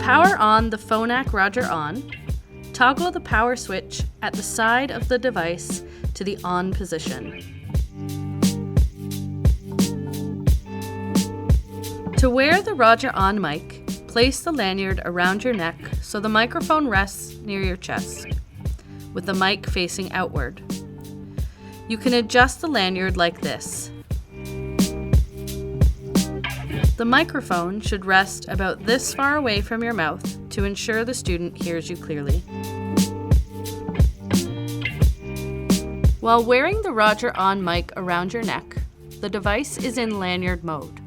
power on the Phonak Roger On, toggle the power switch at the side of the device to the on position. To wear the Roger On mic, place the lanyard around your neck so the microphone rests near your chest, with the mic facing outward. You can adjust the lanyard like this. The microphone should rest about this far away from your mouth to ensure the student hears you clearly. While wearing the Roger On mic around your neck, the device is in lanyard mode.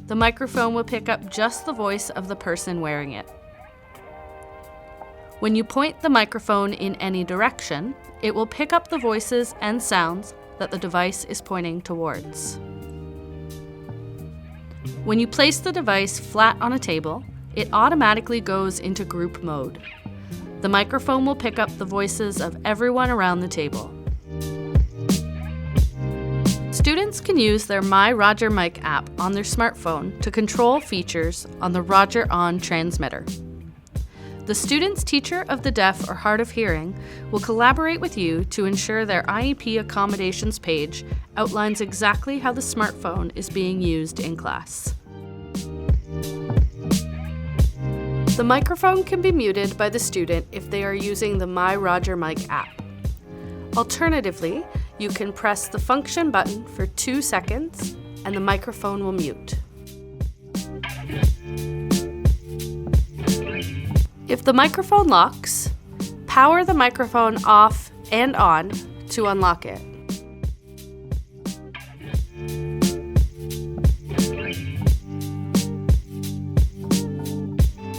The microphone will pick up just the voice of the person wearing it. When you point the microphone in any direction, it will pick up the voices and sounds that the device is pointing towards. When you place the device flat on a table, it automatically goes into group mode. The microphone will pick up the voices of everyone around the table. Students can use their My Roger Mic app on their smartphone to control features on the Roger On transmitter. The student's teacher of the deaf or hard of hearing will collaborate with you to ensure their IEP accommodations page outlines exactly how the smartphone is being used in class. The microphone can be muted by the student if they are using the My Roger Mic app. Alternatively, you can press the function button for 2 seconds and the microphone will mute. If the microphone locks, power the microphone off and on to unlock it.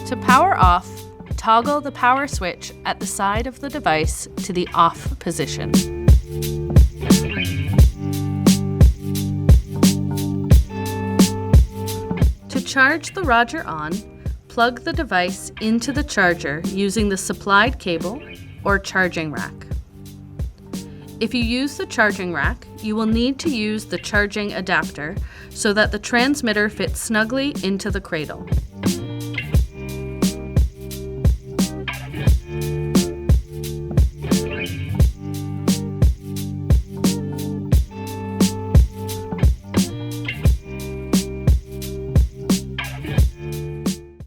To power off, toggle the power switch at the side of the device to the off position. To charge the Roger On, plug the device into the charger using the supplied cable or charging rack. If you use the charging rack, you will need to use the charging adapter so that the transmitter fits snugly into the cradle.